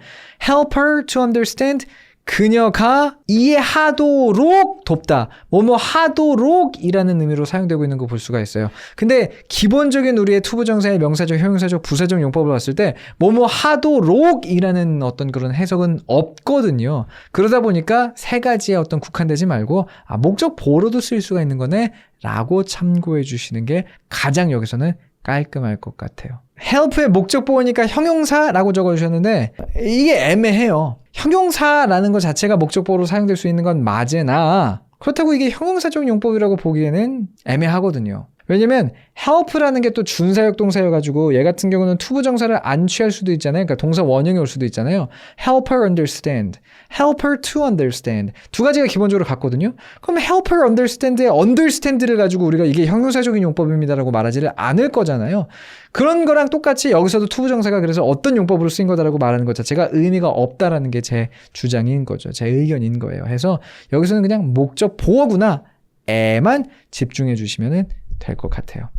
help her to understand, 그녀가 이해하도록 돕다, 뭐뭐 하도록이라는 의미로 사용되고 있는 거 볼 수가 있어요. 근데 기본적인 우리의 투부정사의 명사적, 형용사적, 부사적 용법을 봤을 때 뭐뭐 하도록이라는 어떤 그런 해석은 없거든요. 그러다 보니까 세 가지에 어떤 국한되지 말고 목적 보호로도 쓸 수가 있는 거네 라고 참고해 주시는 게 가장 여기서는 깔끔할 것 같아요. help의 목적 보호니까 형용사라고 적어주셨는데 이게 애매해요. 형용사라는 것 자체가 목적 보호로 사용될 수 있는 건 맞으나 그렇다고 이게 형용사적 용법이라고 보기에는 애매하거든요. 왜냐면 help라는 게 또 준사역 동사여가지고 얘 같은 경우는 투부정사를 안 취할 수도 있잖아요. 그러니까 동사 원형이 올 수도 있잖아요. help her understand, help her to understand 두 가지가 기본적으로 같거든요. 그럼 help her understand의 understand를 가지고 우리가 이게 형용사적인 용법입니다라고 말하지를 않을 거잖아요. 그런 거랑 똑같이 여기서도 투부정사가 그래서 어떤 용법으로 쓰인 거다라고 말하는 것 자체가 의미가 없다라는 게 제 주장인 거죠. 제 의견인 거예요. 해서 여기서는 그냥 목적 보어구나 에만 집중해 주시면 될 것 같아요.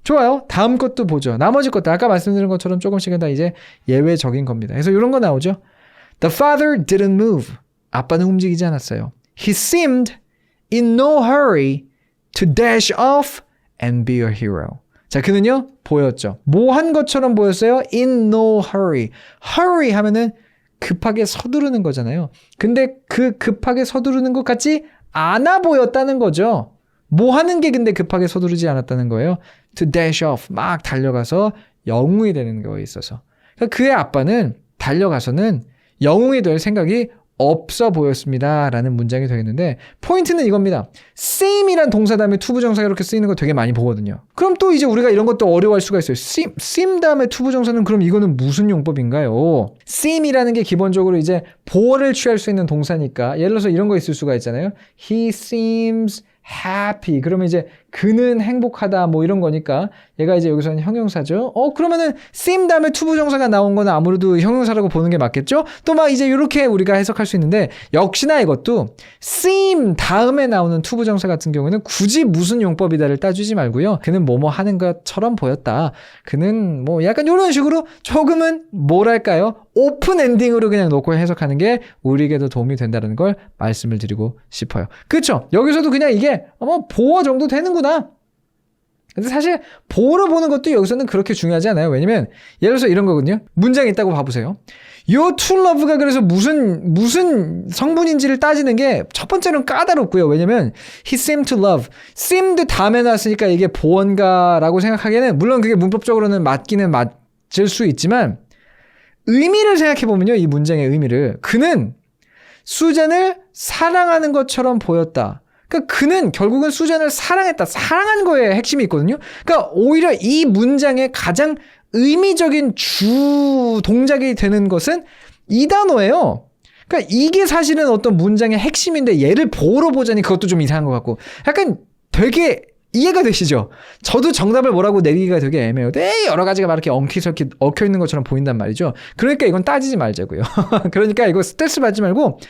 좋아요. 다음 것도 보죠. 나머지 것도 아까 말씀드린 것처럼 조금씩은 다 이제 예외적인 겁니다. 그래서 이런 거 나오죠. The father didn't move. 아빠는 움직이지 않았어요. He seemed in no hurry to dash off and be a hero. 자, 그는요 보였죠. 뭐 한 것처럼 보였어요? In no hurry. Hurry 하면은 급하게 서두르는 거잖아요. 근데 그 급하게 서두르는 것 같지 않아 보였다는 거죠. 뭐 하는 게 근데 급하게 서두르지 않았다는 거예요. To dash off. 막 달려가서 영웅이 되는 거에 있어서. 그러니까 그의 아빠는 달려가서는 영웅이 될 생각이 없어 보였습니다. 라는 문장이 되겠는데 포인트는 이겁니다. seem이란 동사 다음에 투부정사가 이렇게 쓰이는 거 되게 많이 보거든요. 그럼 또 이제 우리가 이런 것도 어려워할 수가 있어요. seem 다음에 투부정사는 그럼 이거는 무슨 용법인가요? seem이라는 게 기본적으로 이제 보어를 취할 수 있는 동사니까 예를 들어서 이런 거 있을 수가 있잖아요. He seems happy. 그러면 이제 그는 행복하다 뭐 이런 거니까 얘가 이제 여기서는 형용사죠. 그러면은 seem 다음에 투부정사가 나온 거는 아무래도 형용사라고 보는 게 맞겠죠? 또 막 이제 이렇게 우리가 해석할 수 있는데 역시나 이것도 seem 다음에 나오는 투부정사 같은 경우는 굳이 무슨 용법이다를 따지지 말고요. 그는 뭐뭐 하는 것처럼 보였다. 그는 뭐 약간 이런 식으로 조금은 뭐랄까요? 오픈 엔딩으로 그냥 놓고 해석하는 게 우리에게도 도움이 된다는 걸 말씀을 드리고 싶어요. 그렇죠? 여기서도 그냥 이게 보어 정도 되는구나. 근데 사실 보어로 보는 것도 여기서는 그렇게 중요하지 않아요. 왜냐면 예를 들어서 이런 거거든요. 문장이 있다고 봐보세요. 요 to love가 그래서 무슨 성분인지를 따지는 게 첫 번째는 까다롭고요. 왜냐면 he seemed to love. seemed 다음에 나왔으니까 이게 보어인가라고 생각하기에는 물론 그게 문법적으로는 맞기는 맞을 수 있지만 의미를 생각해보면요. 이 문장의 의미를. 그는 수잔을 사랑하는 것처럼 보였다. 그러니까 그는 결국은 수잔을 사랑했다. 사랑한 거에 핵심이 있거든요. 그러니까 오히려 이 문장의 가장 의미적인 주 동작이 되는 것은 이 단어예요. 그러니까 이게 사실은 어떤 문장의 핵심인데 얘를 보러 보자니 그것도 좀 이상한 것 같고 약간 되게 이해가 되시죠? 저도 정답을 뭐라고 내리기가 되게 애매해요. 되게 여러 가지가 막 이렇게 엉키설키 얽혀있는 것처럼 보인단 말이죠. 그러니까 이건 따지지 말자고요. 그러니까 이거 스트레스 받지 말고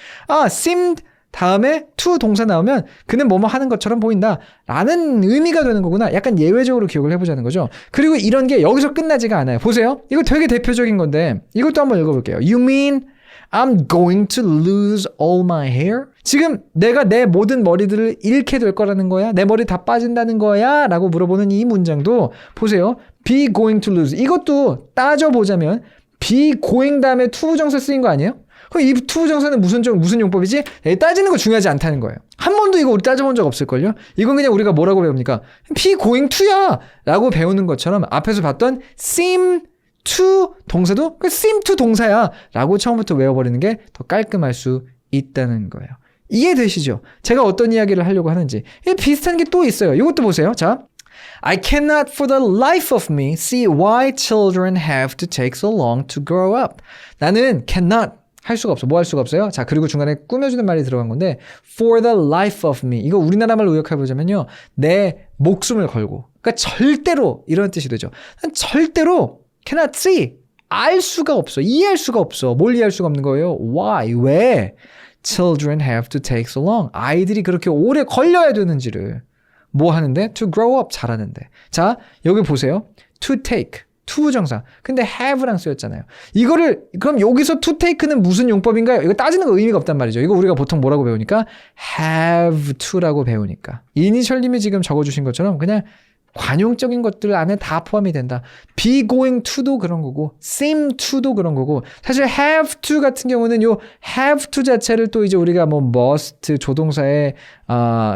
seemed 다음에 to 동사 나오면 그는 뭐뭐 하는 것처럼 보인다 라는 의미가 되는 거구나. 약간 예외적으로 기억을 해보자는 거죠. 그리고 이런 게 여기서 끝나지가 않아요. 보세요. 이거 되게 대표적인 건데 이것도 한번 읽어볼게요. You mean I'm going to lose all my hair? 지금 내가 내 모든 머리들을 잃게 될 거라는 거야? 내 머리 다 빠진다는 거야? 라고 물어보는 이 문장도 보세요. be going to lose. 이것도 따져보자면 be going 다음에 투부정사 쓰인 거 아니에요? 그럼 이 투부정사는 무슨 용법이지? 따지는 거 중요하지 않다는 거예요. 한 번도 이거 우리 따져본 적 없을걸요? 이건 그냥 우리가 뭐라고 배웁니까? be going to야! 라고 배우는 것처럼 앞에서 봤던 seem to 동사도 seem to 동사야 라고 처음부터 외워버리는 게 더 깔끔할 수 있다는 거예요. 이해되시죠? 제가 어떤 이야기를 하려고 하는지. 비슷한 게 또 있어요. 이것도 보세요. 자, I cannot for the life of me see why children have to take so long to grow up. 나는 cannot 할 수가 없어. 뭐 할 수가 없어요? 자, 그리고 중간에 꾸며주는 말이 들어간 건데 for the life of me. 이거 우리나라 말로 의역해보자면요. 내 목숨을 걸고. 그러니까 절대로 이런 뜻이 되죠. 난 절대로 cannot see. 알 수가 없어. 이해할 수가 없어. 뭘 이해할 수가 없는 거예요? Why? 왜? Children have to take so long. 아이들이 그렇게 오래 걸려야 되는지를. 뭐 하는데? To grow up. 잘하는데. 자, 여기 보세요. To take. 투부정사. 근데 have랑 쓰였잖아요. 이거를 그럼 여기서 to take는 무슨 용법인가요? 이거 따지는 거 의미가 없단 말이죠. 이거 우리가 보통 뭐라고 배우니까 have to라고 배우니까. 이니셜님이 지금 적어주신 것처럼 그냥 관용적인 것들 안에 다 포함이 된다. be going to도 그런 거고 seem to도 그런 거고 사실 have to 같은 경우는 요 have to 자체를 또 이제 우리가 뭐 must 조동사의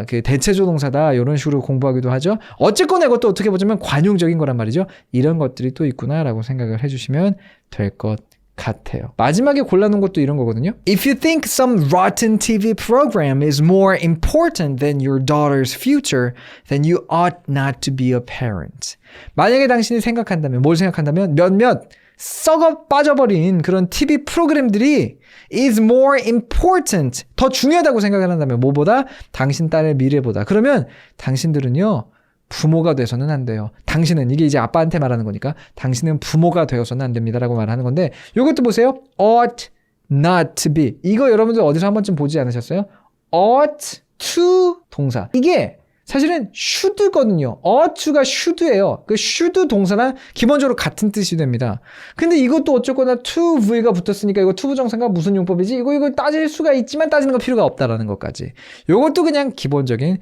그 대체 조동사다 이런 식으로 공부하기도 하죠. 어쨌거나 이것도 어떻게 보자면 관용적인 거란 말이죠. 이런 것들이 또 있구나라고 생각을 해주시면 될 것 같아요. 마지막에 골라놓은 것도 이런 거거든요. If you think some rotten TV program is more important than your daughter's future, then you ought not to be a parent. 만약에 당신이 생각한다면, 뭘 생각한다면 몇몇 썩어 빠져버린 그런 TV 프로그램들이 is more important, 더 중요하다고 생각을 한다면 뭐보다? 당신 딸의 미래보다. 그러면 당신들은요. 부모가 돼서는 안 돼요. 당신은 이게 이제 아빠한테 말하는 거니까 당신은 부모가 되어서는 안 됩니다라고 말하는 건데 이것도 보세요. ought not to be. 이거 여러분들 어디서 한 번쯤 보지 않으셨어요? ought to 동사. 이게 사실은 should거든요. ought to가 should예요. 그 should 동사랑 기본적으로 같은 뜻이 됩니다. 근데 이것도 어쨌거나 to v가 붙었으니까 이거 to 부정사가 무슨 용법이지? 이거 따질 수가 있지만 따지는 거 필요가 없다라는 것까지. 이것도 그냥 기본적인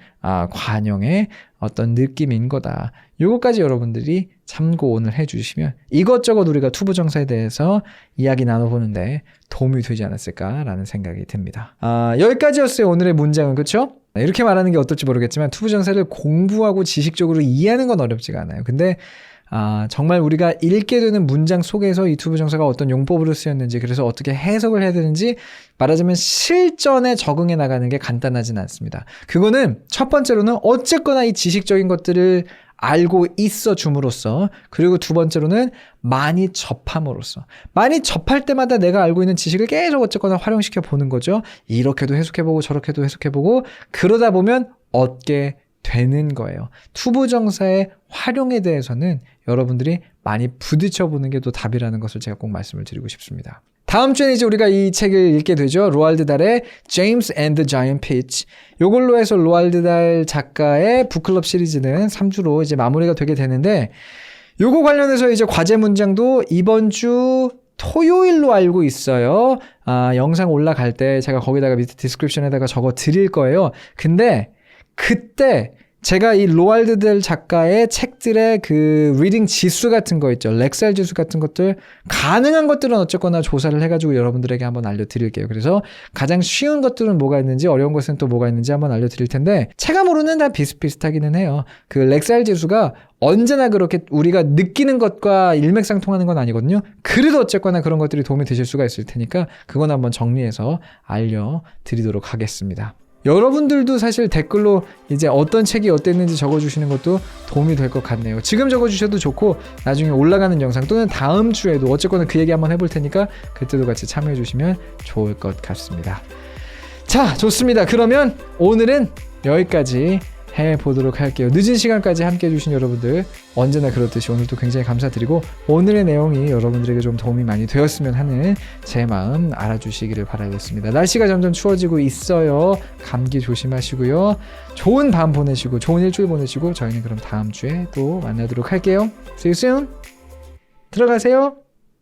관용의 어떤 느낌인 거다. 요거까지 여러분들이 참고 오늘 해주시면 이것저것 우리가 to 부정사에 대해서 이야기 나눠보는데 도움이 되지 않았을까라는 생각이 듭니다. 여기까지였어요. 오늘의 문장은. 그렇죠? 이렇게 말하는 게 어떨지 모르겠지만 to 부정사를 공부하고 지식적으로 이해하는 건 어렵지가 않아요. 근데 정말 우리가 읽게 되는 문장 속에서 이 to 부정사가 어떤 용법으로 쓰였는지 그래서 어떻게 해석을 해야 되는지 말하자면 실전에 적응해 나가는 게 간단하진 않습니다. 그거는 첫 번째로는 어쨌거나 이 지식적인 것들을 알고 있어 줌으로써 그리고 두 번째로는 많이 접함으로써 많이 접할 때마다 내가 알고 있는 지식을 계속 어쨌거나 활용시켜 보는 거죠. 이렇게도 해석해보고 저렇게도 해석해보고 그러다 보면 얻게 되는 거예요. 투부정사의 활용에 대해서는 여러분들이 많이 부딪혀 보는 게 또 답이라는 것을 제가 꼭 말씀을 드리고 싶습니다. 다음 주에는 이제 우리가 이 책을 읽게 되죠. 로알드 달의 James and the Giant Peach. 요걸로 해서 로알드 달 작가의 북클럽 시리즈는 3주로 이제 마무리가 되게 되는데 요거 관련해서 이제 과제 문장도 이번 주 토요일로 알고 있어요. 영상 올라갈 때 제가 거기다가 밑에 디스크립션에다가 적어 드릴 거예요. 근데 그때 제가 이 로알드 달 작가의 책들의 그 리딩 지수 같은 거 있죠. 렉살 지수 같은 것들 가능한 것들은 어쨌거나 조사를 해가지고 여러분들에게 한번 알려드릴게요. 그래서 가장 쉬운 것들은 뭐가 있는지 어려운 것은 또 뭐가 있는지 한번 알려드릴 텐데 체감으로는 다 비슷비슷하기는 해요. 그 렉살 지수가 언제나 그렇게 우리가 느끼는 것과 일맥상통하는 건 아니거든요. 그래도 어쨌거나 그런 것들이 도움이 되실 수가 있을 테니까 그건 한번 정리해서 알려드리도록 하겠습니다. 여러분들도 사실 댓글로 이제 어떤 책이 어땠는지 적어주시는 것도 도움이 될 것 같네요. 지금 적어주셔도 좋고 나중에 올라가는 영상 또는 다음 주에도 어쨌거나 그 얘기 한번 해볼 테니까 그때도 같이 참여해주시면 좋을 것 같습니다. 자, 좋습니다. 그러면 오늘은 여기까지 해보도록 할게요. 늦은 시간까지 함께 해주신 여러분들 언제나 그렇듯이 오늘도 굉장히 감사드리고 오늘의 내용이 여러분들에게 좀 도움이 많이 되었으면 하는 제 마음 알아주시기를 바라겠습니다. 날씨가 점점 추워지고 있어요. 감기 조심하시고요. 좋은 밤 보내시고 좋은 일주일 보내시고 저희는 그럼 다음 주에 또 만나도록 할게요. See you soon. 들어가세요.